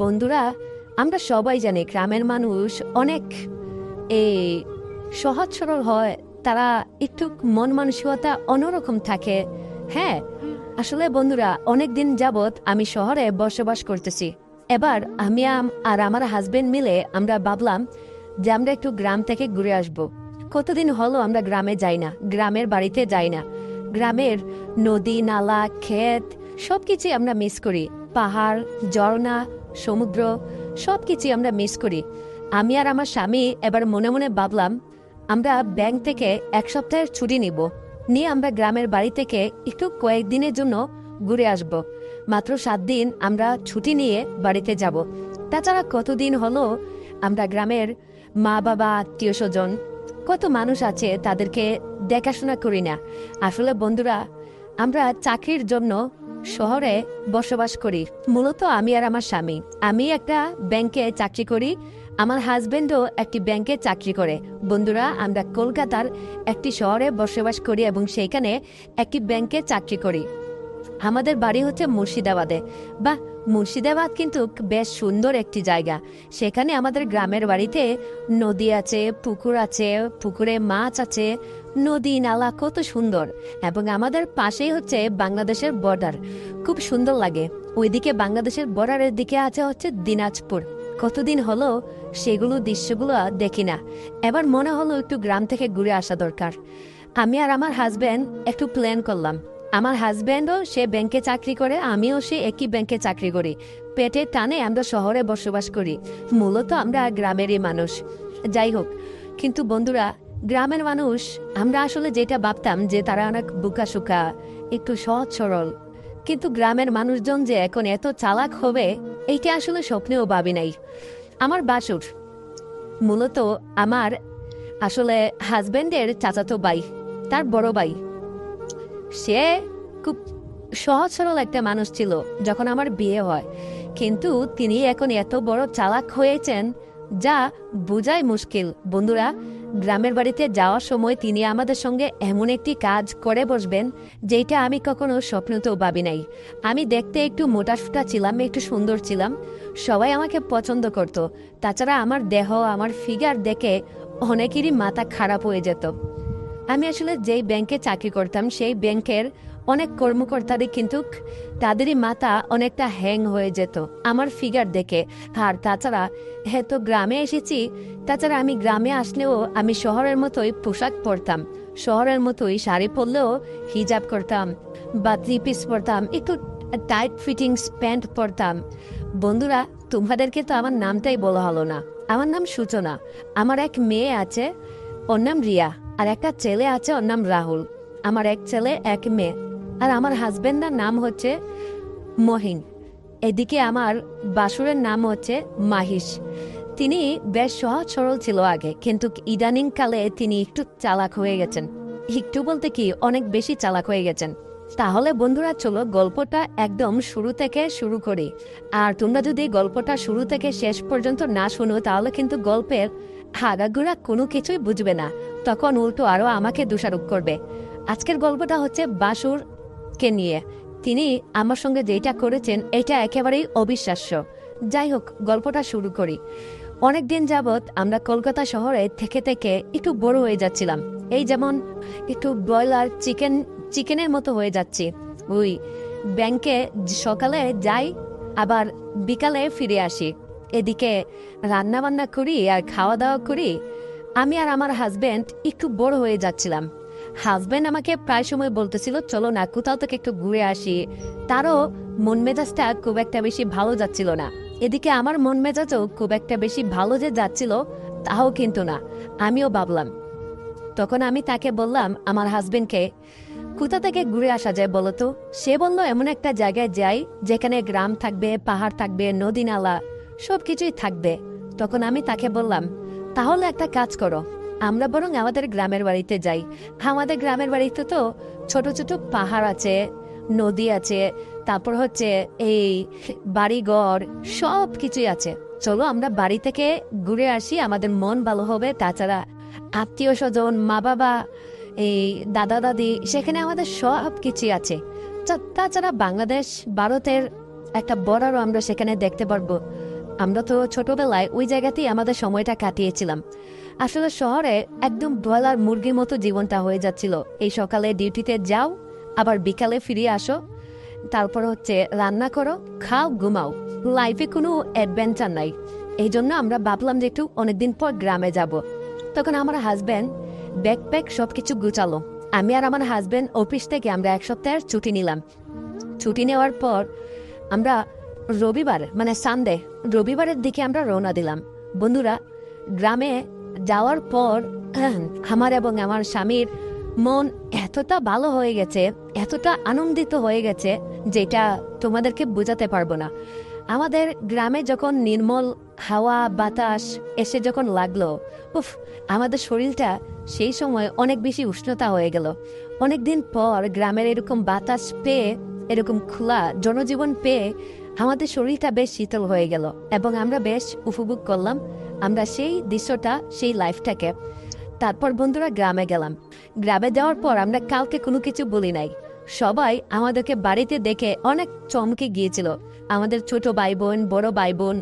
বন্ধুরা, আমরা সবাই জানি গ্রামের মানুষ অনেক এই সহজ সরল হয়। তারা একটু মন মানসিকতা অন্যরকম থাকে। হ্যাঁ, আসলে বন্ধুরা, অনেক দিন যাবৎ আমি শহরে বসবাস করতেছি। এবার আমি আর আমার হাজবেন্ড মিলে আমরা ভাবলাম যে আমরা একটু গ্রাম থেকে ঘুরে আসব। কতদিন হলো আমরা গ্রামে যাই না, গ্রামের বাড়িতে যাই না। গ্রামের নদী নালা ক্ষেত সবকিছু আমরা মিস করি। পাহাড়, ঝর্ণা, সমুদ্র সবকিছু আমরা মিস করি। আমি আর আমার স্বামী এবার মনে মনে ভাবলাম আমরা ব্যাংক থেকে এক সপ্তাহের ছুটি নিয়ে আমরা গ্রামের বাড়ি থেকে একটু কয়েকদিনের জন্য ঘুরে আসব। মাত্র 7 দিন আমরা ছুটি নিয়ে বাড়িতে যাব। তাছাড়া কতদিন হলো আমরা গ্রামের মা বাবা আত্মীয় স্বজন কত মানুষ আছে তাদেরকে দেখাশোনা করি না। আসলে বন্ধুরা, আমরা চাকরির জন্য শহরে বসবাস করি। মূলত আমি আর আমার স্বামী, আমি একটা ব্যাংকে চাকরি করি, আমার হাজবেন্ডও একটি ব্যাংকে চাকরি করে। বন্ধুরা, আমরা কলকাতার একটি শহরে বসবাস করি এবং সেইখানে একটি ব্যাংকে চাকরি করি। আমাদের বাড়ি হচ্ছে মুর্শিদাবাদে। বা মুর্শিদাবাদ কিন্তু বেশ সুন্দর একটি জায়গা। সেখানে আমাদের গ্রামের বাড়িতে নদী আছে, পুকুর আছে, পুকুরে মাছ আছে, নদী নালা কত সুন্দর। এবং আমাদের পাশেই হচ্ছে বাংলাদেশের বর্ডার, খুব সুন্দর লাগে। ওইদিকে বাংলাদেশের বর্ডারের দিকে আছে হচ্ছে দিনাজপুর। কতদিন হলো সেগুলো দৃশ্যগুলো দেখি না। এবার মনে হলো একটু গ্রাম থেকে ঘুরে আসা দরকার। আমি আর আমার হাজবেন্ড একটু প্ল্যান করলাম। আমার হাজব্যান্ডও সে ব্যাংকে চাকরি করে, আমিও সে একই ব্যাংকে চাকরি করি। পেটের টানে আমরা শহরে বসবাস করি। মূলত আমরা গ্রামেরই মানুষ। যাই হোক, কিন্তু বন্ধুরা, গ্রামের মানুষ আমরা আসলে যেটা ভাবতাম যে তারা অনেক বুকাসুকা, একটু সহজ সরল, কিন্তু গ্রামের মানুষজন যে এখন এত চালাক হবে এইটা আসলে স্বপ্নেও ভাবি নাই। আমার বাসুর মূলত আমার আসলে হাজব্যান্ডের চাচাতো ভাই, তার বড় ভাই। সে খুব সহজ সরল একটা মানুষ ছিল যখন আমার বিয়ে হয়, কিন্তু তিনি এখন এত বড় চালাক হয়েছেন যা বোঝাই মুশকিল। বন্ধুরা, গ্রামের বাড়িতে যাওয়ার সময় তিনি আমাদের সঙ্গে এমন একটি কাজ করে বসবেন যেটা আমি কখনো স্বপ্নতেও ভাবি নাই। আমি দেখতে একটু মোটাসোটা ছিলাম, একটু সুন্দর ছিলাম, সবাই আমাকে পছন্দ করত। তাছাড়া আমার দেহ, আমার ফিগার দেখে অনেকেরই মাথা খারাপ হয়ে যেত। আমি আসলে যেই ব্যাংকে চাকরি করতাম সেই ব্যাংকের অনেক কর্মকর্তাদের কিন্তু তাদেরই মাথা অনেকটা হ্যাং হয়ে যেত আমার ফিগার দেখে। আর তাছাড়া তো গ্রামে এসেছি, তাছাড়া আমি গ্রামে আসলেও আমি শহরের মতোই পোশাক পরতাম, শহরের মতোই শাড়ি পরলেও হিজাব করতাম বা 3 পিস পরতাম, একটু টাইট ফিটিংস প্যান্ট পরতাম। বন্ধুরা, তোমাদেরকে তো আমার নামটাই বলা হলো না। আমার নাম সূচনা। আমার এক মেয়ে আছে, ওর নাম রিয়া। আর একটা ছেলে আছে, ওর নাম রাহুল। আমার এক ছেলে এক মেয়ে। আর আমার হাজবেন্ডের নাম হচ্ছে মহিন। এদিকে আমার বাসুরের নাম হচ্ছে মাহিশ। তিনি বেশ সহজ সরল ছিল আগে, কিন্তু ইদানিং কালে তিনি একটু চালাক হয়ে গেছেন। একটু বলতে কি, অনেক বেশি চালাক হয়ে গেছেন। তাহলে বন্ধুরা, চলো গল্পটা একদম শুরু থেকে শুরু করি। আর তোমরা যদি গল্পটা শুরু থেকে শেষ পর্যন্ত না শোনো তাহলে কিন্তু গল্পের আগাগোড়া কোনো কিছুই বুঝবে না, তখন উল্টো আরো আমাকে দোষারোপ করবে। আজকের গল্পটা হচ্ছে বাসুরকে নিয়ে। তিনি আমার সঙ্গে যেটা করেছেন এটা একেবারেই অবিশ্বাস্য। যাই হোক, গল্পটা শুরু করি। অনেকদিন যাবৎ আমরা কলকাতা শহরে থেকে থেকে একটু বড় হয়ে যাচ্ছিলাম। এই যেমন একটু ব্রয়লার চিকেনের মতো হয়ে যাচ্ছি। ওই ব্যাংকে সকালে যাই, আবার বিকালে ফিরে আসি। এদিকে রান্না বান্না করি আর খাওয়া দাওয়া করি। আমি আর আমার হাজবেন্ড একটু বড় হয়ে যাচ্ছিলাম। হাজবেন্ড আমাকে প্রায় সময় বলতেছিল চলো না কোথাও থেকে একটু ঘুরে আসি। তারও মন মেজাজটা খুব একটা বেশি ভালো যাচ্ছিল না। এদিকে আমার মন মেজাজও খুব একটা বেশি ভালো যে যাচ্ছিল তাও কিন্তু না। আমিও ভাবলাম, তখন আমি তাকে বললাম, আমার হাজবেন্ডকে, কোথা থেকে ঘুরে আসা যায় বলতো? সে বলল এমন একটা জায়গায় যাই যেখানে গ্রাম থাকবে, পাহাড় থাকবে, নদী নালা সবকিছুই থাকবে। তখন আমি তাকে বললাম, তাহলে একটা কাজ করো, আমরা বরং আমাদের গ্রামের বাড়িতে যাই। আমাদের গ্রামের বাড়িতে তো ছোট ছোট পাহাড় আছে, নদী আছে, তারপর হচ্ছে এই বাড়িঘর সব কিছুই আছে। চলো আমরা বাড়ি থেকে ঘুরে আসি, আমাদের মন ভালো হবে। তাছাড়া আত্মীয় স্বজন, মা বাবা, এই দাদা দাদি, সেখানে আমাদের সব কিছুই আছে। তাছাড়া বাংলাদেশ ভারতের একটা বর্ডারও আমরা সেখানে দেখতে পারবো। আমরা তো ছোটবেলায় ওই জায়গাতেই আমাদের সময়টা কাটিয়েছিলাম। আসলে শহরে একদম ব্রয়লার মুরগির মতো জীবনটা হয়ে যাচ্ছিল। এই সকালে ডিউটিতে যাও, আবার বিকালে ফিরে আসো, তারপর হচ্ছে রান্না করো, খাও, ঘুমাও। লাইফে কোনো অ্যাডভেঞ্চার নাই। এই জন্য আমরা ভাবলাম যে একটু অনেকদিন পর গ্রামে যাব। তখন আমার হাজব্যান্ড ব্যাকপ্যাক সবকিছু গুছালো। আমি আর আমার হাজব্যান্ড অফিস থেকে আমরা 1 সপ্তাহের ছুটি নিলাম। ছুটি নেওয়ার পর আমরা রবিবার মানে সানডে রবিবারের দিকে আমরা রওনা দিলাম। বন্ধুরা, গ্রামে যাওয়ার পর আমার এবং আমার স্বামীর মন এতটা ভালো হয়ে গেছে, এতটা আনন্দিত হয়ে গেছে, যেটা তোমাদেরকে বোঝাতে পারবো না। আমাদের গ্রামে যখন নির্মল হাওয়া বাতাস এসে যখন লাগলো, উফ, আমাদের শরীরটা সেই সময় অনেক বেশি উষ্ণতা হয়ে গেল। অনেকদিন পর গ্রামের এরকম বাতাস পেয়ে, এরকম খোলা জনজীবন পেয়ে আমাদের শরীরটা বেশ শীতল হয়ে গেল এবং আমরা বেশ উপভোগ করলাম আমরা সেই দৃশ্যটা, সেই লাইফটাকে। তারপর বন্ধুরা গ্রামে গেলাম। গ্রামে যাওয়ার পর আমরা কাউকে কোনো কিছু বলি নাই। সবাই আমাদেরকে বাড়িতে দেখে অনেক চমকে গিয়েছিল। আমাদের ছোট ভাই বোন, বড় ভাই বোন,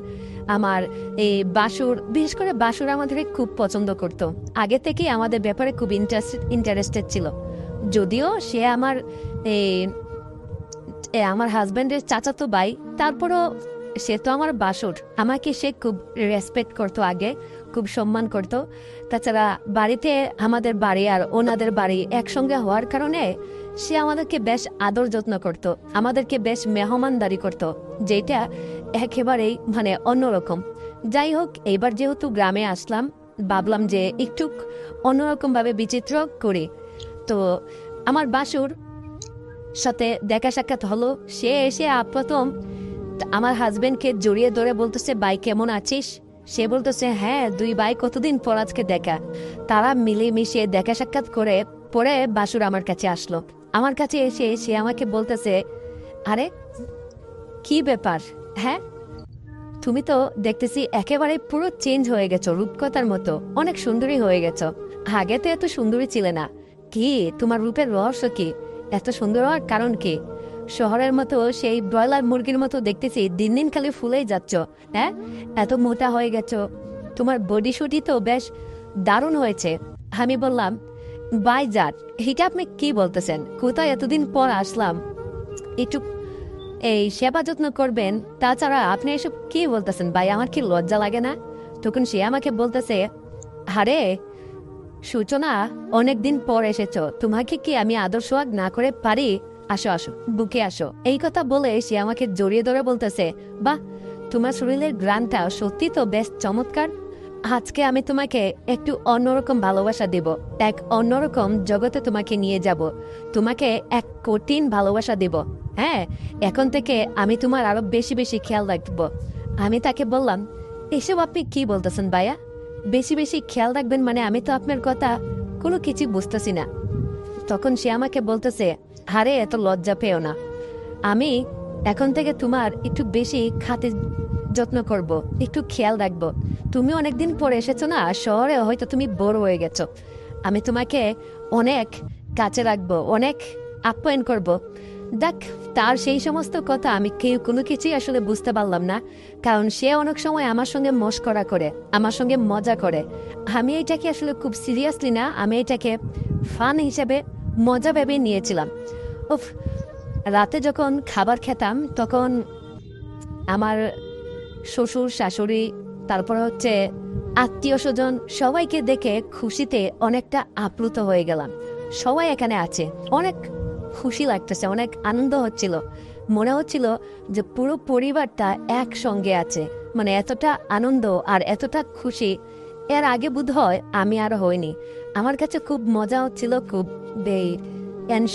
আমার এই বাসুর, বিশেষ করে বাসুর আমাদেরকে খুব পছন্দ করত। আগে থেকেই আমাদের ব্যাপারে খুব ইন্টারেস্টেড ছিল। যদিও সে আমার আমার হাজব্যান্ডের চাচাতো ভাই, তারপরও সে তো আমার বাসুর। আমাকে সে খুব রেসপেক্ট করতো, আগে খুব সম্মান করতো। তাছাড়া বাড়িতে আমাদের বাড়ি আর ওনাদের বাড়ি একসঙ্গে হওয়ার কারণে সে আমাদেরকে বেশ আদর যত্ন করত, আমাদেরকে বেশ মেহমানদারি করত, যেটা একেবারেই মানে অন্যরকম। যাই হোক, এইবার যেহেতু গ্রামে আসলাম, ভাবলাম যে একটু অন্যরকমভাবে বিচিত্র করি। তো আমার বাসুর সাথে দেখা সাক্ষাৎ হলো। সে এসে প্রথম আমার হাজবেন্ডকে জড়িয়ে ধরে বলতেছে, ভাই কেমন আছিস? সে বলতেছে, হ্যাঁ, 2 ভাই কতদিন পর আজকে দেখা। তারা মিলেমিশে দেখা সাক্ষাৎ করে পরে বাসুর আমার কাছে আসলো। আমার কাছে এসে সে আমাকে বলতেছে, আরে কি ব্যাপার, হ্যাঁ তুমি তো দেখতেছি একেবারে পুরো চেঞ্জ হয়ে গেছো, রূপকথার মতো অনেক সুন্দরী হয়ে গেছো। আগে তো এত সুন্দরী ছিলে না। কি তোমার রূপের রহস্য কি? এত সুন্দর হওয়ার কারণ কি? শহরের মতো সেই ব্রয়লার মুরগির মতো দেখতেছি দিন দিন খালি ফুলেই যাচ্ছ, হ্যাঁ, এত মোটা হয়ে গেছো। তোমার বডি শুটি তো বেশ দারুণ হয়েছে। আমি বললাম, বাই জাত, এটা আপনি কি বলতেছেন? কোথায় এতদিন পর আসলাম, একটু এই সেবা যত্ন করবেন, তাছাড়া আপনি এসব কি বলতেছেন ভাই? আমার কি লজ্জা লাগে না? তখন সে আমাকে বলতেছে, আরে সূচনা, অনেকদিন পর এসেছ, তোমাকে কি আমি আদর সোহাগ না করে পারি? আসো আসো, বুকে আসো। এই কথা বলে সে আমাকে জড়িয়ে ধরে বলতেছে, বাহ, তোমার শরীরের গ্রানটা সত্যি তো বেশ চমৎকার। আজকে আমি তোমাকে একটু অন্যরকম ভালোবাসা দেব, এক অন্যরকম জগতে তোমাকে নিয়ে যাব, তোমাকে এক কঠিন ভালোবাসা দেব। হ্যাঁ, এখন থেকে আমি তোমার আরো বেশি বেশি খেয়াল রাখবো। আমি তাকে বললাম, এসব আপনি কি বলতেছেন ভাইয়া? বেশি বেশি খেয়াল রাখবেন মানে? আমি তো আপনার কথা কোনো কিছু বুঝতেছি না। তখন সে আমাকে বলতেছে, আরে এত লজ্জা পেও না, আমি এখন থেকে তোমার একটু বেশি খাতির যত্ন করব, একটু খেয়াল রাখবো। তুমি অনেকদিন পরে এসেছো না শহরে, হয়তো তুমি বড় হয়ে গেছো। আমি তোমাকে অনেক কাছে রাখবো, অনেক আপ্যায়ন করব। দেখ, তার সেই সমস্ত কথা আমি কেউ কোনো কিছুই আসলে বুঝতে পারলাম না, কারণ সে অনেক সময় আমার সঙ্গে মস্করা করে, আমার সঙ্গে মজা করে। আমি এটাকে আসলে খুব সিরিয়াসলি না, আমি এটাকে ফান হিসেবে, মজা ভেবে নিয়েছিলাম। উফ, রাতে যখন খাবার খেতাম তখন আমার শ্বশুর শাশুড়ি, তারপর হচ্ছে আত্মীয় স্বজন, সবাইকে দেখে খুশিতে অনেকটা আপ্লুত হয়ে গেলাম। সবাই এখানে আছে, অনেক খুশি লাগতেছে, অনেক আনন্দ হচ্ছিল। মনে হচ্ছিল যে পুরো পরিবারটা একসঙ্গে আছে। মানে এতটা আনন্দ আর এতটা খুশি এর আগে বোধ হয় আমি আর হইনি। আমার কাছে খুব মজা হচ্ছিল, খুব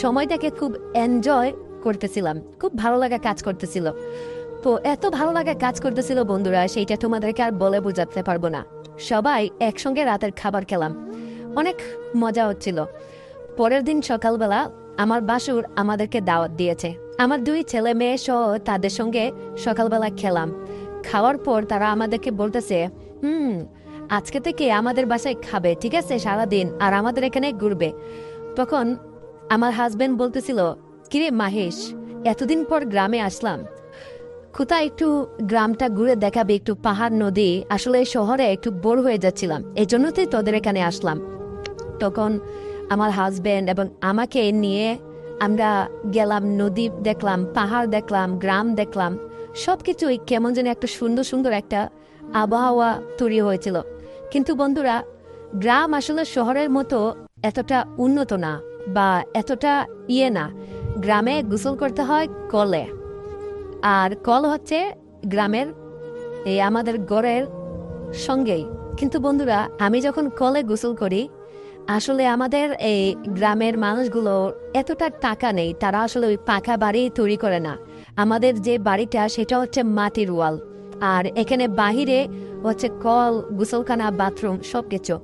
সময়টাকে খুব এনজয় করতেছিলাম, খুব ভালো লাগা কাজ করতেছিল। তো এত ভালো লাগা কাজ করতেছিল বন্ধুরা, সেইটা তোমাদেরকে আর বলে বোঝাতে পারবো না। সবাই একসঙ্গে রাতের খাবার খেলাম, অনেক মজা হচ্ছিল। পরের দিন সকালবেলা আমার বাসুর আমাদেরকে দাওয়াত দিয়েছে। আমার 2 ছেলে মেয়ে সহ তাদের সঙ্গে সকালবেলা খেলাম। খাওয়ার পর তারা আমাদেরকে বলতেছে, আজকে থেকে আমাদের বাসায় খাবে, ঠিক আছে, সারাদিন, আর আমাদের এখানে ঘুরবে। তখন আমার হাজবেন্ড বলতেছিল, কিরে মাহেশ, এতদিন পর গ্রামে আসলাম, কোথায় একটু গ্রামটা ঘুরে দেখাবে, একটু পাহাড় নদী। আসলে শহরে একটু বোর হয়ে যাচ্ছিলাম, এই জন্যতেই তোদের এখানে আসলাম। তখন আমার হাজবেন্ড এবং আমাকে নিয়ে আমরা গেলাম, নদী দেখলাম, পাহাড় দেখলাম, গ্রাম দেখলাম। সবকিছুই কেমন যেন একটা সুন্দর সুন্দর একটা আবহাওয়া তৈরি হয়েছিল। কিন্তু বন্ধুরা, গ্রাম আসলে শহরের মতো এতটা উন্নত না বা এতটা না। গ্রামে গোসল করতে হয় কলে, আর কল হচ্ছে গ্রামের আমাদের ঘরের সঙ্গেই। কিন্তু বন্ধুরা, আমি যখন কলে গোসল করি, আসলে আমাদের এই গ্রামের মানুষগুলো এতটা টাকা নেই, তারা আসলে ওই পাকা বাড়ি তৈরি করে না। আমাদের যে বাড়িটা সেটা হচ্ছে মাটির ওয়াল, আর এখানে বাহিরে হচ্ছে কল, গোসলখানা, বাথরুম সবকিছু।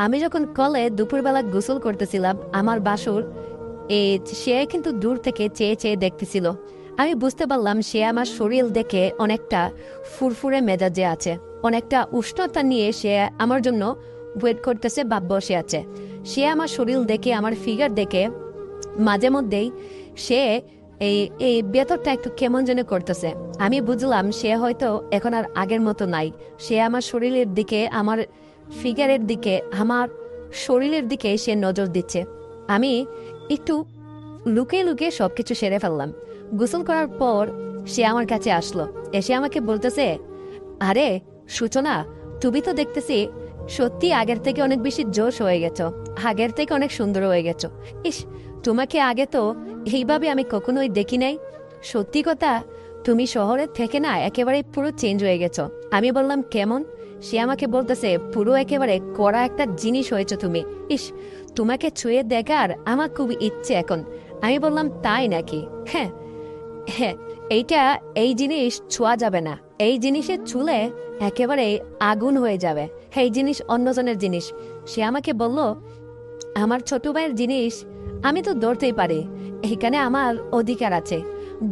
আমি যখন কলে দুপুরবেলা গোসল করতেছিলাম, আমার বাসুর সে কিন্তু দূর থেকে চেয়ে চেয়ে দেখতেছিল। আমি বুঝতে পারলাম সে আমার শরীর দেখে অনেকটা ফুরফুরে মেজাজে আছে, অনেকটা উষ্ণতা নিয়ে সে আমার জন্য ওয়েট করতেছে বা বসে আছে। সে আমার শরীর দেখে, আমার ফিগার দেখে মাঝে মধ্যেই সে এই ভেতরটা একটু কেমন যেন করতেছে। আমি বুঝলাম সে হয়তো এখন আর আগের মতো নাই। সে আমার শরীরের দিকে, আমার ফিগারের দিকে, আমার শরীরের দিকে সে নজর দিচ্ছে। আমি একটু লুকিয়ে লুকিয়ে সবকিছু সেরে ফেললাম। গোসল করার পর সে আমার কাছে আসলো, এসে আমাকে বলতেছে, আরে সূচনা, তুমি তো দেখতেছি সত্যি আগের থেকে অনেক বেশি জোশ হয়ে গেছো, আগের থেকে অনেক সুন্দর হয়ে গেছো। ইস, তোমাকে আগে তো এইভাবে আমি কখনোই দেখি নাই। সত্যি কথা, তুমি শহরের থেকে না একেবারে পুরো চেঞ্জ হয়ে গেছো। আমি বললাম, কেমন? সে আমাকে বলতেছে, পুরো একেবারে কড়া একটা জিনিস হয়েছো তুমি। ইস, তোমাকে ছুঁয়ে দেখার আমার খুব ইচ্ছে এখন। আমি বললাম, তাই নাকি? হ্যাঁ হ্যাঁ, এই জিনিস ছোঁয়া যাবে না। এই জিনিসের চুলে একেবারে আগুন হয়ে যাবে। এই জিনিস অন্যজনের জিনিস। সে আমাকে বলল, আমার ছোট ভাইয়ের জিনিস আমি তো ধরতেই পারি, এখানে আমার অধিকার আছে,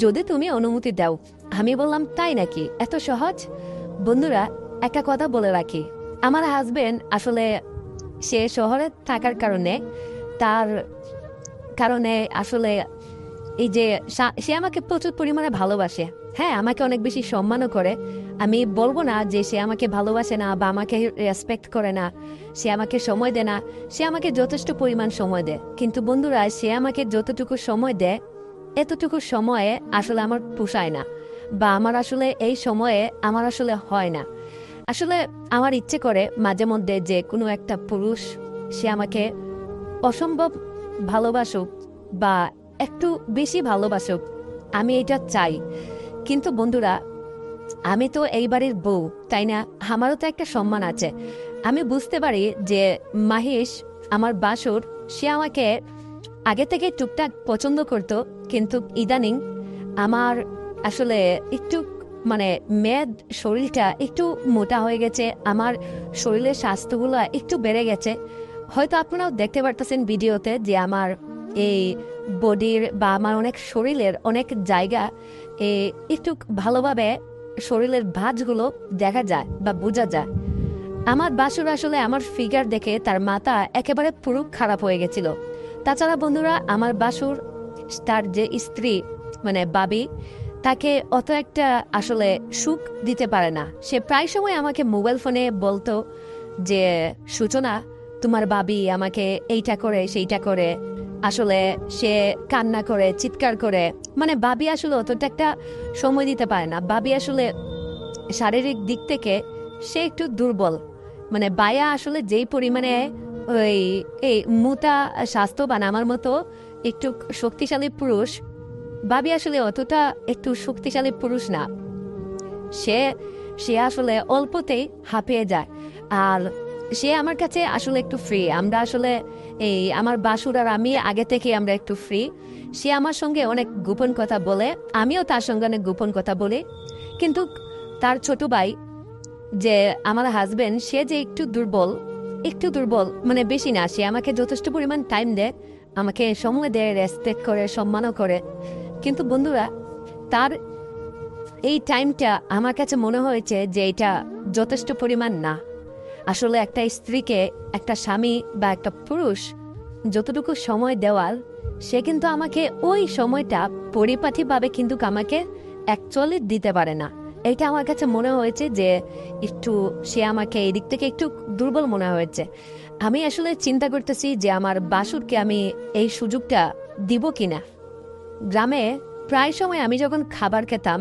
যদি তুমি অনুমতি দাও। আমি বললাম, তাই নাকি? এত সহজ? বন্ধুরা, একটা কথা বলে রাখি, আমার হাজবেন্ড আসলে সে শহরে থাকার তার কারণে আসলে এই যে সে আমাকে প্রচুর পরিমাণে ভালোবাসে। হ্যাঁ, আমাকে অনেক বেশি সম্মানও করে। আমি বলবো না যে সে আমাকে ভালোবাসে না বা আমাকে রেসপেক্ট করে না, সে আমাকে সময় দেয় না। সে আমাকে যথেষ্ট পরিমাণ সময় দেয়। কিন্তু বন্ধুরা, সে আমাকে যতটুকু সময় দেয়, এতটুকু সময়ে আসলে আমার পোষায় না, বা আমার আসলে এই সময়ে আমার আসলে হয় না। আসলে আমার ইচ্ছে করে মাঝে মধ্যে যে কোনো একটা পুরুষ সে আমাকে অসম্ভব ভালোবাসুক বা একটু বেশি ভালোবাসুক, আমি এটা চাই। কিন্তু বন্ধুরা, আমি তো এই বাড়ির বউ, তাই না? আমারও তো একটা সম্মান আছে। আমি বুঝতে পারি যে মাহেশ, আমার বাসুর, সে আমাকে আগে থেকে টুকটাক পছন্দ করত, কিন্তু ইদানিং আমার আসলে একটু মেদ শরীরটা একটু মোটা হয়ে গেছে, আমার শরীরের স্বাস্থ্যগুলো একটু বেড়ে গেছে। হয়তো আপনারাও দেখতে পারতেছেন ভিডিওতে যে আমার এই বডির বা আমার অনেক শরীরের অনেক জায়গা একটু ভালোভাবে শরীরের ভাঁজগুলো দেখা যায় বা বোঝা যায়। আমার বাসুর আসলে আমার ফিগার দেখে তার মাথা একেবারে পুরো খারাপ হয়ে গেছিল। তাছাড়া বন্ধুরা, আমার বাসুর তার যে স্ত্রী বাবি, তাকে অত একটা আসলে সুখ দিতে পারে না। সে প্রায় সময় আমাকে মোবাইল ফোনে বলতো যে, সূচনা, তোমার বাবি আমাকে এইটা করে সেইটা করে। আসলে সে কান্না করে, চিৎকার করে। বাবি আসলে অতটা একটা সময় দিতে পারে না। বাবি আসলে শারীরিক দিক থেকে সে একটু দুর্বল। বায়া আসলে যেই পরিমাণে ওই এই মোটা স্বাস্থ্যবান, আমার মতো একটু শক্তিশালী পুরুষ, বাবি আসলে অতটা একটু শক্তিশালী পুরুষ না। সে আসলে অল্পতেই হাঁপিয়ে যায়। আর সে আমার কাছে আসলে একটু ফ্রি। আমরা আসলে আমার বাসুর আর আমি আগে থেকে আমরা একটু ফ্রি। সে আমার সঙ্গে অনেক গোপন কথা বলে, আমিও তার সঙ্গে অনেক গোপন কথা বলি। কিন্তু তার ছোট ভাই যে আমার হাজবেন্ড, সে যে একটু দুর্বল, বেশি না। সে আমাকে যথেষ্ট পরিমাণ টাইম দেয়, আমাকে সময় দেয়, রেসপেক্ট করে, সম্মানও করে। কিন্তু বন্ধুরা, তার এই টাইমটা আমার কাছে মনে হয়েছে যে এটা যথেষ্ট পরিমাণ না। আসলে একটা স্ত্রীকে, একটা স্বামী বা একটা পুরুষ যতটুকু সময় দেওয়ার, সে কিন্তু আমাকে ওই সময়টা পরিপাটিভাবে কিন্তু আমাকে অ্যাকচুয়ালি দিতে পারে না। এটা আমার কাছে মনে হয়েছে যে একটু সে আমাকে এই দিক থেকে একটু দুর্বল মনে হয়েছে। আমি আসলে চিন্তা করতেছি যে আমার বাসুরকে আমি এই সুযোগটা দিব কিনা। গ্রামে প্রায় সময় আমি যখন খাবার খেতাম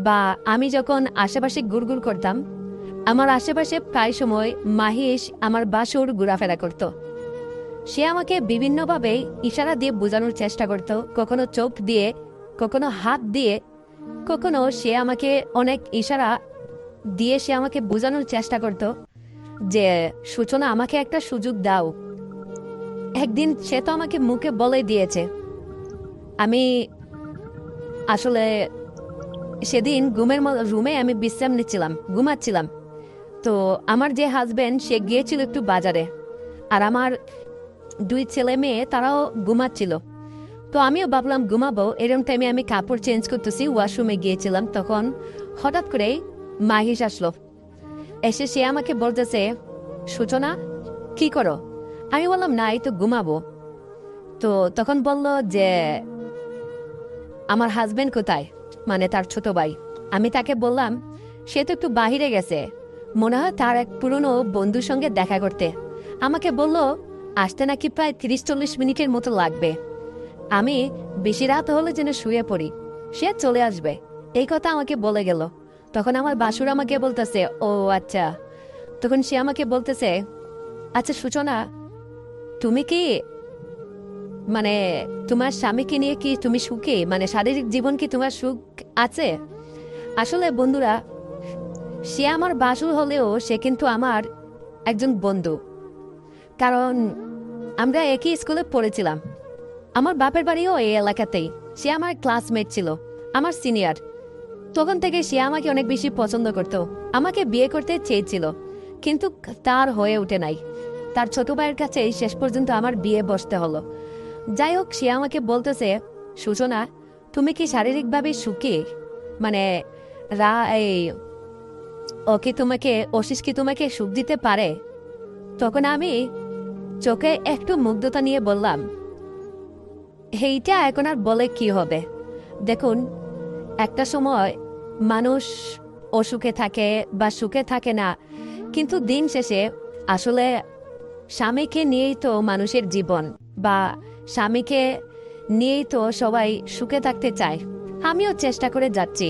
বা আমি যখন আশেপাশে গুড়গুড় করতাম, আমার আশেপাশে প্রায় সময় মাহিস আমার বাসুর ঘোরাফেরা করত। সে আমাকে বিভিন্নভাবে ইশারা দিয়ে বোঝানোর চেষ্টা করত, কখনো চোখ দিয়ে, কখনো হাত দিয়ে, কখনো সে আমাকে অনেক ইশারা দিয়ে সে আমাকে বোঝানোর চেষ্টা করত যে সূচনা আমাকে একটা সুযোগ দাও। একদিন সে তো আমাকে মুখে বলে দিয়েছে। আমি আসলে সেদিন রুমে আমি বিশ্রাম নিচ্ছিলাম, ঘুমাচ্ছিলাম। তো আমার যে হাজবেন্ড সে গিয়েছিল একটু বাজারে, আর আমার 2 ছেলে মেয়ে তারাও ঘুমাচ্ছিল। তো আমিও ভাবলাম ঘুমাবো, এরকম টাইমে আমি কাপড় চেঞ্জ করতেছি, ওয়াশরুমে গিয়েছিলাম। তখন হঠাৎ করে মাহিস আসলো। এসে সে আমাকে বলতেছে, সূচনা কি করো? আমি বললাম না, এই তো ঘুমাবো। তো তখন বলল যে আমার হাজবেন্ড কোথায়, মানে তার ছোট ভাই। আমি তাকে বললাম সে তো একটু বাহিরে গেছে, মনে হয় তার এক পুরনো বন্ধুর সঙ্গে দেখা করতে। আমাকে বলল আসতে নাকি প্রায় 30-40 মিনিটের মতো লাগবে। আমি বেশি রাত হলে যেন শুয়ে পড়ি, সে চলে আসবে, এই কথা আমাকে বলে গেল। তখন আমার বাসুর আমাকে বলতেছে, ও আচ্ছা। তখন সে আমাকে বলতেছে, আচ্ছা সূচনা, তুমি কি মানে তোমার স্বামীকে নিয়ে কি তুমি সুখী, মানে শারীরিক জীবন কি তোমার সুখ আছে? আসলে বন্ধুরা, সে আমার বাসুর হলেও সে কিন্তু আমার একজন বন্ধু। কারণ আমরা একই স্কুলে পড়েছিলাম, আমার বাপের বাড়িও এই এলাকাতেই। সে আমার ক্লাসমেট ছিল, আমার সিনিয়র। তখন থেকে সে আমাকে অনেক বেশি পছন্দ করত, আমাকে বিয়ে করতে চেয়েছিল, কিন্তু তার হয়ে ওঠে নাই। তার ছোট ভাইয়ের কাছে শেষ পর্যন্ত আমার বিয়ে বসতে হলো। যাই হোক, সে আমাকে বলতেছে, সূচনা তুমি কি শারীরিকভাবে সুখী, মানে এই অশিস কি তোমাকে সুখ দিতে পারে? তখন আমি চোখে একটু মুগ্ধতা নিয়ে বললাম, এইটা এখন আর বলে কি হবে। দেখুন, একটা সময় মানুষ অসুখে থাকে বা সুখে থাকে না, কিন্তু দিন শেষে আসলে স্বামীকে নিয়েই তো মানুষের জীবন, বা স্বামীকে নিয়েই তো সবাই সুখে থাকতে চায়। আমিও চেষ্টা করে যাচ্ছি।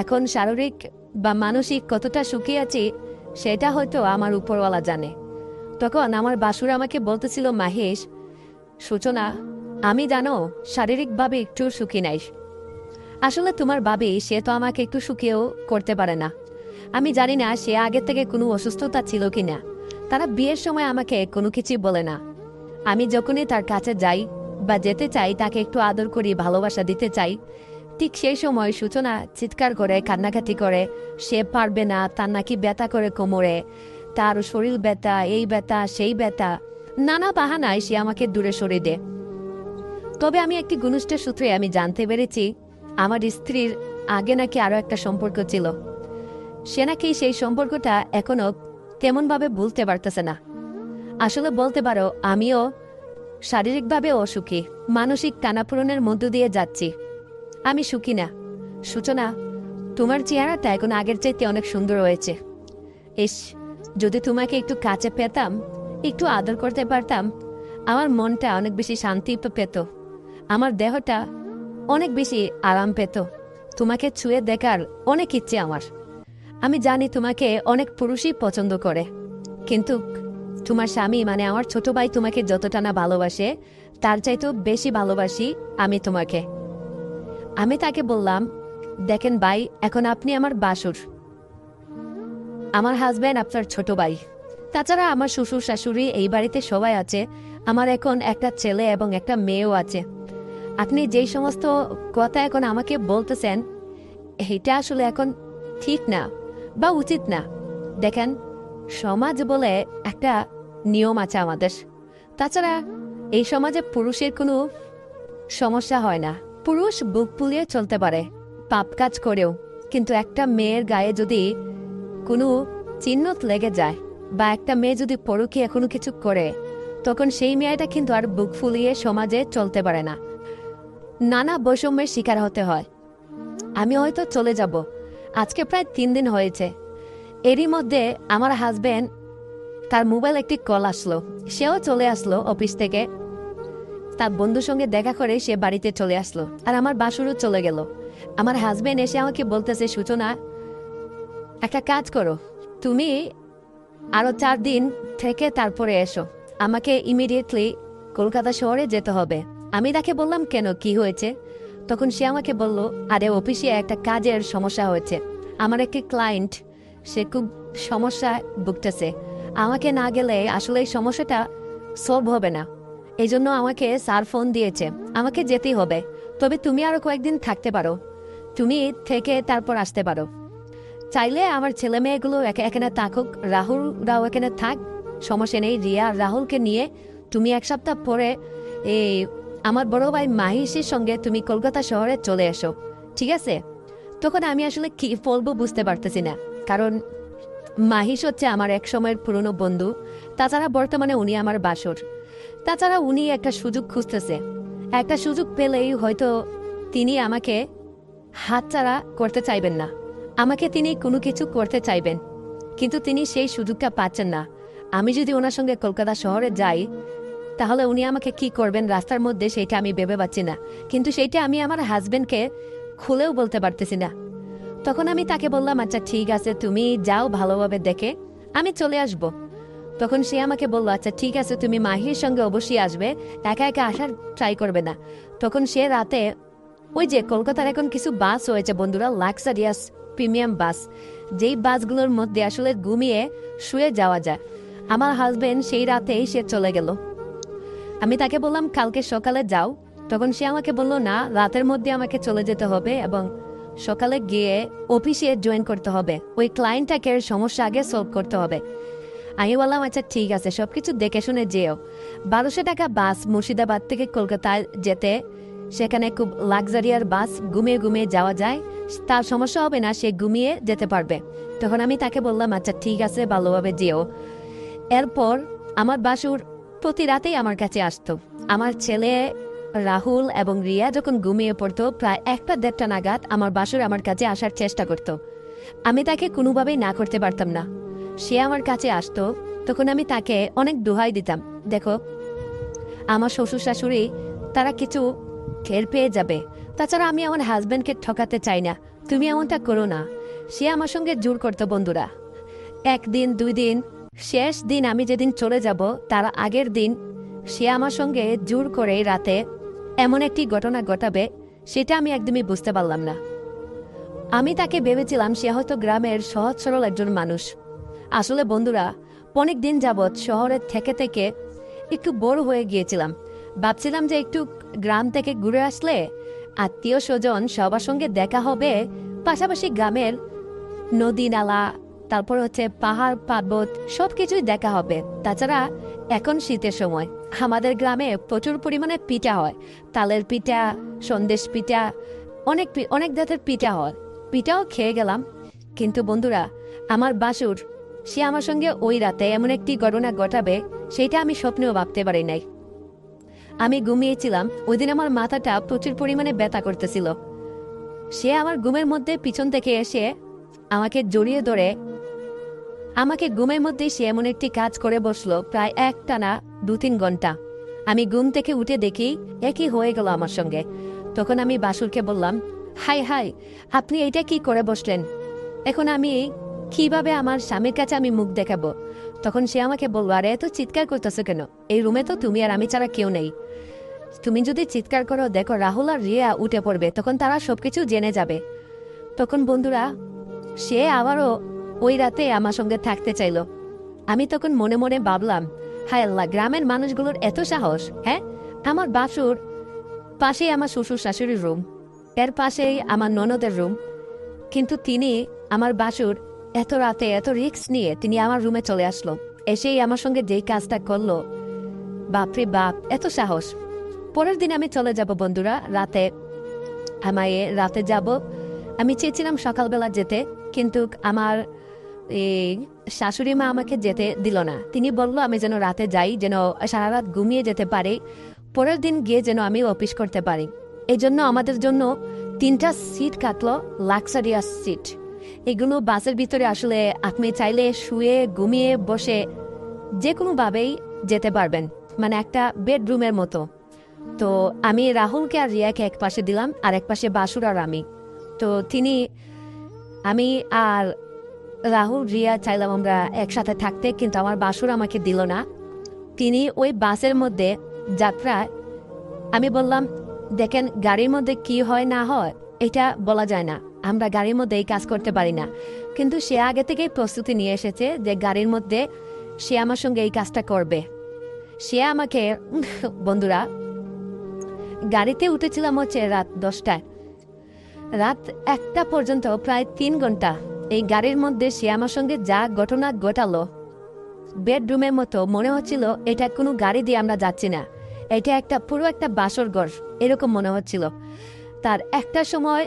এখন শারীরিক বা মানসিক কতটা সুখী আছি সেটা হয়তো আমার উপরওয়ালা জানে। তখন আমার বাসুর আমাকে বলতেছিল, মাহেশ, সূচনা আমি জানো শারীরিকভাবে একটু সুখী নাই। আসলে তোমার ভাবি সে তো আমাকে একটু সুখীও করতে পারে না। আমি জানি না সে আগে থেকে কোনো অসুস্থতা ছিল কিনা। তারা বিয়ের সময় আমাকে কোনো কিছুই বলে না। আমি যখনই তার কাছে যাই বা যেতে চাই, তাকে একটু আদর করি, ভালোবাসা দিতে চাই, ঠিক সেই সময় সূচনা চিৎকার করে কান্নাকাটি করে সে পারবে না, তার নাকি ব্যথা করে কোমরে, তার শরীর ব্যথা, এই ব্যথা সেই ব্যথা, নানা বাহানায় সে আমাকে দূরে সরিয়ে দেয়। তবে আমি একটি ঘনিষ্ঠ সূত্রে আমি জানতে পেরেছি আমার স্ত্রীর আগে নাকি আরো একটা সম্পর্ক ছিল। সে নাকি সেই সম্পর্কটা এখনো তেমনভাবে ভুলতে পারতেছে না। আসলে বলতে পারো আমিও শারীরিকভাবে অসুখী, মানসিক টানাপূরণের মধ্য দিয়ে যাচ্ছি। আমি সুখী না। সূচনা, তোমার চেহারাটা এখন আগের চাইতে অনেক সুন্দর হয়েছে। ইস, যদি তোমাকে একটু কাছে পেতাম, একটু আদর করতে পারতাম, আমার মনটা অনেক বেশি শান্তি পেত, আমার দেহটা অনেক বেশি আরাম পেত। তোমাকে ছুঁয়ে দেখার অনেক ইচ্ছে আমার। আমি জানি তোমাকে অনেক পুরুষই পছন্দ করে, কিন্তু তোমার স্বামী মানে আমার ছোট ভাই তোমাকে যতটা না ভালোবাসে তার চাইতেও বেশি ভালোবাসি আমি তোমাকে। আমি তাকে বললাম, দেখেন ভাই, এখন আপনি আমার বাসুর, আমার হাজব্যান্ড আপনার ছোট ভাই। তাছাড়া আমার শ্বশুর শাশুড়ি এই বাড়িতে সবাই আছে। আমার এখন একটা ছেলে এবং একটা মেয়েও আছে। আপনি যেই সমস্ত কথা এখন আমাকে বলতেছেন, এটা আসলে এখন ঠিক না বা উচিত না। দেখেন, সমাজ বলে একটা নিয়ম আছে আমাদের। তাছাড়া এই সমাজে পুরুষের কোনো সমস্যা হয় না, পুরুষ বুক ফুলিয়ে চলতে পারে পাপ কাজ করেও, কিন্তু একটা মেয়ের গায়ে যদি কোনো চিহ্ন লেগে যায় বা একটা মেয়ে যদি পরকীয়া কোনো কিছু করে, তখন সেই মেয়েটা কিন্তু আর বুক ফুলিয়ে সমাজে চলতে পারে না, নানা বৈষম্যের শিকার হতে হয়। আমি হয়তো চলে যাব। আজকে প্রায় 3 দিন হয়েছে। এরই মধ্যে আমার হাজবেন্ড তার মোবাইল একটি কল আসলো, সেও চলে আসলো অফিস থেকে। তার বন্ধুর সঙ্গে দেখা করে সে বাড়িতে চলে আসলো, আর আমার বাসুরও চলে গেল। আমার হাজবেন্ড এসে আমাকে বলতেছে, সূচনা একটা কাজ করো, তুমি আরো 4 দিন থেকে তারপরে এসো, আমাকে ইমিডিয়েটলি কলকাতা শহরে যেতে হবে। আমি তাকে বললাম, কেন, কি হয়েছে? তখন সে আমাকে বলল, আরে অফিসে একটা কাজের সমস্যা হয়েছে, আমার একটি ক্লায়েন্ট সে খুব সমস্যা ভুগতেছে, আমাকে না গেলে আসলে এই সমস্যাটা সলভ হবে না, এই জন্য আমাকে স্যার ফোন দিয়েছে, আমাকে যেতেই হবে। তবে তুমি আরো কয়েকদিন থাকতে পারো, তুমি থেকে তারপর আসতে পারো। চাইলে আমার ছেলে মেয়েগুলো এখানে থাকুক, রাহুলরাও এখানে থাক, সমস্যা নেই। রিয়া আর রাহুলকে নিয়ে তুমি 1 সপ্তাহ পরে এই আমার বড় ভাই মাহিষের সঙ্গে তুমি কলকাতা শহরে চলে এসো, ঠিক আছে? তখন আমি আসলে কি বলবো বুঝতে পারতেছি না, কারণ মাহিষ হচ্ছে আমার এক সময়ের পুরনো বন্ধু, তাছাড়া বর্তমানে উনি আমার বাসর, তাছাড়া উনি একটা সুযোগ খুঁজতেছে, একটা সুযোগ পেলেই হয়তো তিনি আমাকে হাতছাড়া করতে চাইবেন না, আমাকে তিনি কোনো কিছু করতে চাইবেন, কিন্তু তিনি সেই সুযোগটা পাচ্ছেন না। আমি যদি ওনার সঙ্গে কলকাতা শহরে যাই তাহলে উনি আমাকে কি করবেন রাস্তার মধ্যে, সেটা আমি ভেবে পাচ্ছি না, কিন্তু সেইটা আমি আমার হাজবেন্ডকে খুলেও বলতে পারতেছি না। তখন আমি তাকে বললাম, আচ্ছা ঠিক আছে, তুমি যাও ভালোভাবে দেখে, আমি চলে আসব। তখন সে আমাকে বলল, আচ্ছা ঠিক আছে, তুমি মাহির সঙ্গে অবশ্যই আসবে, একা একা আসার ট্রাই করবে না। তখন সে রাতে ওই যে কলকাতার এখন কিছু বাস হয়েছে বন্ধুরা, লাক্সারিয়াস প্রিমিয়াম বাস, যেই বাসগুলোর মধ্যে আসলে ঘুমিয়ে শুয়ে যাওয়া যায়, আমার হাজবেন্ড সেই রাতেই সে চলে গেল। আমি তাকে বললাম কালকে সকালে যাও, তখন সে আমাকে বলল না, রাতের মধ্যে আমাকে চলে যেতে হবে এবং সকালে গিয়ে অফিসে জয়েন করতে হবে, ওই ক্লায়েন্টটাকে সমস্যা আগে সলভ করতে হবে। আমি বললাম আচ্ছা ঠিক আছে, সবকিছু দেখে শুনে যেও। 1200 টাকা বাস মুর্শিদাবাদ থেকে কলকাতায় যেতে, সেখানে খুব লাক্সারিয়ার বাস, ঘুমিয়ে ঘুমিয়ে যাওয়া যায়, তার সমস্যা হবে না, সে ঘুমিয়ে যেতে পারবে। তখন আমি তাকে বললাম আচ্ছা ঠিক আছে, ভালোভাবে যেও। এরপর আমার বাসুর প্রতি রাতেই আমার কাছে আসতো। আমার ছেলে রাহুল এবং রিয়া যখন ঘুমিয়ে পড়তো, প্রায় 1টা-1.5টা নাগাদ আমার বাসুর আমার কাছে আসার চেষ্টা করত। আমি তাকে কোনোভাবেই না করতে পারতাম না, সে আমার কাছে আসতো। তখন আমি তাকে অনেক দোহাই দিতাম, দেখো আমার শ্বশুর শাশুড়ি তারা কিছু টের পেয়ে যাবে, তাছাড়া আমি আমার হাজব্যান্ডকে ঠকাতে চাই না, তুমি এমনটা করো না। সে আমার সঙ্গে জোর করতো বন্ধুরা, 1 দিন 2 দিন, শেষ দিন আমি যেদিন চলে যাব তার আগের দিন সে আমার সঙ্গে জোর করে রাতে এমন একটি ঘটনা ঘটাবে, সেটা আমি একদমই বুঝতে পারলাম না। আমি তাকে ভেবেছিলাম সে হয়তো গ্রামের সহজ সরল একজন মানুষ। আসলে বন্ধুরা, অনেক দিন যাবৎ শহরে থেকে থেকে একটু বড় হয়ে গিয়েছিলাম, ভাবছিলাম যে একটু গ্রাম থেকে ঘুরে আসলে আত্মীয় স্বজন সবার সঙ্গে দেখা হবে, পাশাপাশি গ্রামের নদী নালা, তারপর হচ্ছে পাহাড় পর্বত, সবকিছুই দেখা হবে। তাছাড়া এখন শীতের সময় আমাদের গ্রামে প্রচুর পরিমাণে পিঠা হয়, তালের পিঠা, সন্দেশ পিঠা, অনেক অনেক জাতের পিঠা হয়, পিঠাও খেয়ে গেলাম। কিন্তু বন্ধুরা, আমার বাসুর সে আমার সঙ্গে ওই রাতে এমন একটি ঘটনা ঘটাবে, সেটা আমি স্বপ্নেও ভাবতে পারি নাই। আমি ঘুমিয়েছিলাম, ওই দিন আমার মাথাটা প্রচুর পরিমাণে ব্যথা করতেছিল। সে আমার ঘুমের মধ্যে পিছন থেকে এসে আমাকে জড়িয়ে ধরে, আমাকে ঘুমের মধ্যে সে এমন একটি কাজ করে বসলো, প্রায় একটানা 2-3 ঘন্টা। আমি ঘুম থেকে উঠে দেখি একই হয়ে গেল আমার সঙ্গে। তখন আমি বাসুরকে বললাম, হাই হাই, আপনি এইটা কি করে বসলেন? এখন আমি কিভাবে আমার স্বামীর কাছে আমি মুখ দেখাবো? তখন সে আমাকে বললো, আরে এত চিৎকার করতেছো কেন? এই রুমে তো তুমি আর আমি ছাড়া কেউ নেই, তুমি যদি চিৎকার করো দেখো রাহুল আর রিয়া উঠে পড়বে, তখন তারা সবকিছু জেনে যাবে। তখন বন্ধুরা, সে আবারও ওই রাতে আমার সঙ্গে থাকতে চাইলো। আমি তখন মনে মনে ভাবলাম, হায় আল্লাহ, গ্রামের মানুষগুলোর এত সাহস! হ্যাঁ, আমার বাসুর পাশেই আমার শ্বশুর শাশুড়ির রুম, এর পাশেই আমার ননদের রুম, কিন্তু তিনি, আমার বাসুর, এত রাতে এত রিস্ক নিয়ে তিনি আমার রুমে চলে আসলো, এসেই আমার সঙ্গে যেই কাজটা করলো, বাপরে বাপ, এত সাহস! পরের দিন আমি চলে যাব বন্ধুরা, রাতে যাব। আমি চেয়েছিলাম সকালবেলা যেতে, কিন্তু আমার এই শাশুড়ি মা আমাকে যেতে দিল না। তিনি বলল আমি যেন রাতে যাই, যেন সারা রাত ঘুমিয়ে যেতে পারি, পরের দিন গিয়ে যেন আমি অফিস করতে পারি। এই জন্য আমাদের জন্য 3টা সিট কাটলো, লাক্সারিয়াস সিট। এগুলো বাসের ভিতরে আসলে আপনি চাইলে শুয়ে ঘুমিয়ে বসে যে কোনোভাবেই যেতে পারবেন, মানে একটা বেডরুমের মতো। তো আমি রাহুলকে আর রিয়াকে এক পাশে দিলাম, আর এক পাশে বাসুর আর আমি। তো আমি আর রাহুল রিয়া চাইলাম আমরা একসাথে থাকতে, কিন্তু আমার বাসুর আমাকে দিল না। তিনি ওই বাসের মধ্যে যাত্রায় আমি বললাম, দেখেন গাড়ির মধ্যে কি হয় না হয় এটা বলা যায় না, আমরা গাড়ির মধ্যে এই কাজ করতে পারি না। কিন্তু সে আগে থেকেই প্রস্তুতি নিয়ে এসেছে যে গাড়ির মধ্যে সে আমার সঙ্গে এই কাজটা করবে। সে আমাকে বন্ধুরা, গাড়িতে উঠেছিলাম হচ্ছে রাত 10টায়, রাত 1টা পর্যন্ত প্রায় 3 ঘন্টা এই গাড়ির মধ্যে সে আমার সঙ্গে যা ঘটনা ঘটালো, বেডরুমের মতো মনে হচ্ছিল এটা কোনো গাড়ি দিয়ে আমরা যাচ্ছি না, এটা পুরো একটা বাসর ঘর এরকম মনে হচ্ছিল। তার একটা সময়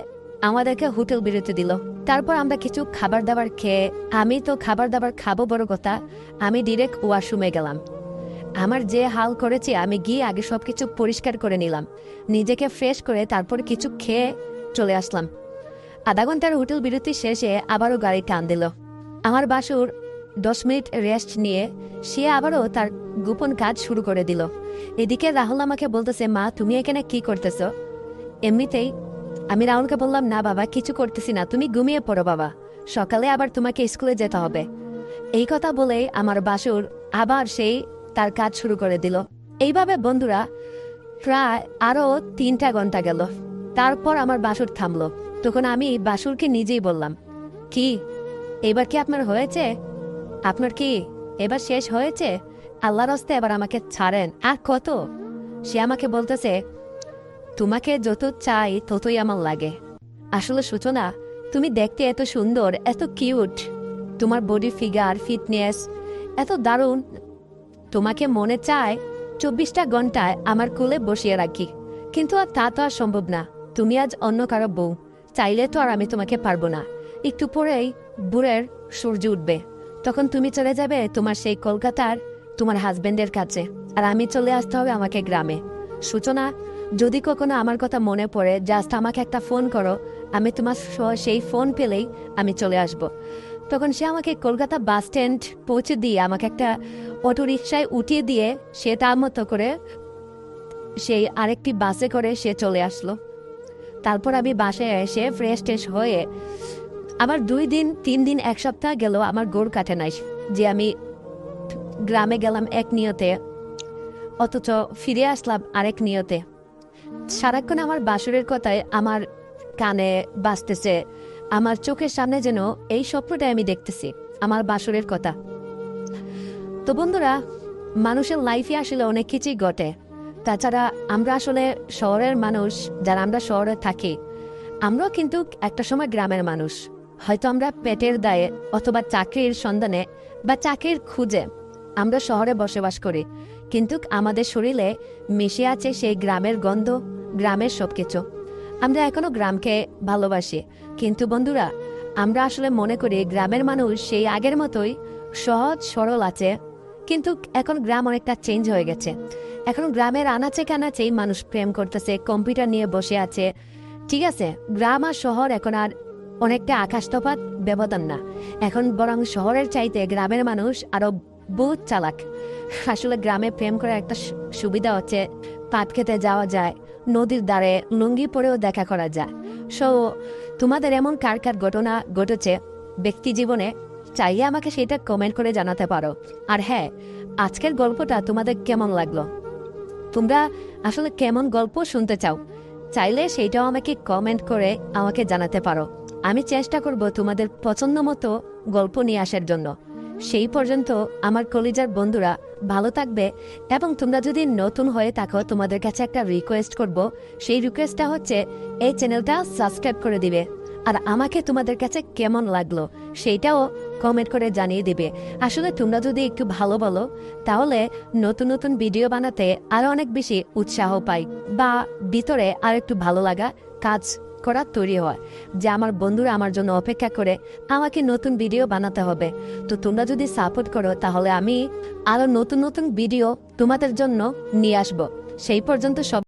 আমাদেরকে হোটেল বিরতি দিল, তারপর আমরা কিছু খাবার দাবার খেয়ে, আমি তো খাবার দাবার খাবো বড় কথা, আমি ডিরেক্ট ওয়াশরুমে গেলাম। আমার যে হাল করেছি, আমি গিয়ে আগে সবকিছু পরিষ্কার করে নিলাম, নিজেকে ফ্রেশ করে তারপর কিছু খেয়ে চলে আসলাম। আধা ঘন্টার হোটেল বিরতি শেষে আবারও গাড়ি টান দিল। আমার বাসুর 10 মিনিট রেস্ট নিয়ে সে আবারও তার গোপন কাজ শুরু করে দিল। এদিকে রাহুল আমাকে বলতেছে, মা তুমি এখানে কি করতেছ? এমনিতেই আমি রাহুলকে বললাম, না বাবা কিছু করতেছি না, তুমি ঘুমিয়ে পড়ো বাবা, সকালে আবার তোমাকে স্কুলে যেতে হবে। এই কথা বলে আমার বাসুর আবার সেই তার কাজ শুরু করে দিল। এইভাবে বন্ধুরা প্রায় আরো 3টা ঘন্টা গেল। তারপর আমার বাসুর থামলো। তখন আমি বাসুরকে নিজেই বললাম, কি এবার কি আপনার হয়েছে? আপনার কি এবার শেষ হয়েছে? আল্লাহর হস্তে এবার আমাকে ছাড়েন, আর কত? সে আমাকে বলতেছে, তোমাকে যত চাই ততই আমার লাগে। আসলে সূচনা, তুমি দেখতে এত সুন্দর, এত কিউট, তোমার বডি ফিগার, ফিটনেস এত দারুণ, তোমাকে মনে চায় 24টা ঘন্টায় আমার কোলে বসিয়ে রাখি, কিন্তু আর তা তো আর সম্ভব না। তুমি আজ অন্য কারো বউ, চাইলে তো আর আমি তোমাকে পারবো না। একটু পরেই বুড়ের সূর্য উঠবে, তখন তুমি চলে যাবে তোমার সেই কলকাতার তোমার হাজবেন্ডের কাছে, আর আমি চলে আসতে হবে আমাকে গ্রামে। সূচনা, যদি কখনো আমার কথা মনে পড়ে, জাস্ট আমাকে একটা ফোন করো, আমি তোমার সেই ফোন পেলেই আমি চলে আসব। তখন সে আমাকে কলকাতা বাস স্ট্যান্ড পৌঁছে দিয়ে আমাকে একটা অটো রিক্সায় উঠিয়ে দিয়ে সে তার মতো করে সেই আরেকটি বাসে করে সে চলে আসলো। তারপর আমি বাসায় এসে ফ্রেশ ট্রেশ হয়ে আবার 2 দিন 3 দিন 1 সপ্তাহ গেল, আমার গোড় কাটে নাই যে আমি গ্রামে গেলাম এক নিয়তে, অথচ ফিরে আসলাম আরেক নিয়তে। সারাক্ষণ আমার বাসুরের কথায় আমার কানে বাজতেছে, আমার চোখের সামনে যেন এই স্বপ্নটাই আমি দেখতেছি, আমার বাসুরের কথা। তো বন্ধুরা, মানুষের লাইফে আসলে অনেক কিছুই ঘটে। তাছাড়া আমরা আসলে শহরের মানুষ, যারা আমরা শহরে থাকি, আমরাও কিন্তু একটা সময় গ্রামের মানুষ। হয়তো আমরা পেটের দায়ে অথবা চাকরির সন্ধানে বা চাকরির খুঁজে আমরা শহরে বসবাস করি, কিন্তু আমাদের শরীরে মিশে আছে সেই গ্রামের গন্ধ, গ্রামের সবকিছু। আমরা এখনো গ্রামকে ভালোবাসি, কিন্তু বন্ধুরা আমরা আসলে মনে করি গ্রামের মানুষ সেই আগের মতোই সহজ সরল আছে, কিন্তু এখন গ্রাম অনেকটা চেঞ্জ হয়ে গেছে। এখন গ্রামের আনাচে কানাচেই মানুষ প্রেম করতেছে, কম্পিউটার নিয়ে বসে আছে। ঠিক আছে, গ্রাম আর শহর এখন আর অনেকটা আকাশ তফাৎ ব্যবধান না, এখন বরং শহরের চাইতে গ্রামের মানুষ আরো বহুত চালাক। আসলে গ্রামে প্রেম করার একটা সুবিধা হচ্ছে, পাট খেতে যাওয়া যায়, নদীর ধারে লুঙ্গি পরেও দেখা করা যায়। সো তোমাদের এমন কার কার ঘটনা ঘটেছে ব্যক্তি জীবনে, চাইলে আমাকে সেটা কমেন্ট করে জানাতে পারো। আর হ্যাঁ, আজকের গল্পটা তোমাদের কেমন লাগলো, তোমরা আসলে কেমন গল্প শুনতে চাও, চাইলে সেইটাও আমাকে কমেন্ট করে আমাকে জানাতে পারো। আমি চেষ্টা করব তোমাদের পছন্দ মতো গল্প নিয়ে আসার জন্য। সেই পর্যন্ত আমার কলিজার বন্ধুরা ভালো থাকবে, এবং তোমরা যদি নতুন হয়ে থাকো তোমাদের কাছে একটা রিকোয়েস্ট করব, সেই রিকোয়েস্টটা হচ্ছে এই চ্যানেলটা সাবস্ক্রাইব করে দিবে, আর আমাকে তোমাদের কাছে কেমন লাগলো সেইটাও কমেন্ট করে জানিয়ে দিবে। আসলে তোমরা যদি একটু ভালো বলো, তাহলে নতুন নতুন ভিডিও বানাতে আরো অনেক বেশি উৎসাহ পাই, বা ভিতরে আর একটু ভালো লাগা কাজ করা তৈরি হয়, যে আমার বন্ধুরা আমার জন্য অপেক্ষা করে আমাকে নতুন ভিডিও বানাতে হবে। তো তোমরা যদি সাপোর্ট করো, তাহলে আমি আরো নতুন নতুন ভিডিও তোমাদের জন্য নিয়ে আসবো। সেই পর্যন্ত সব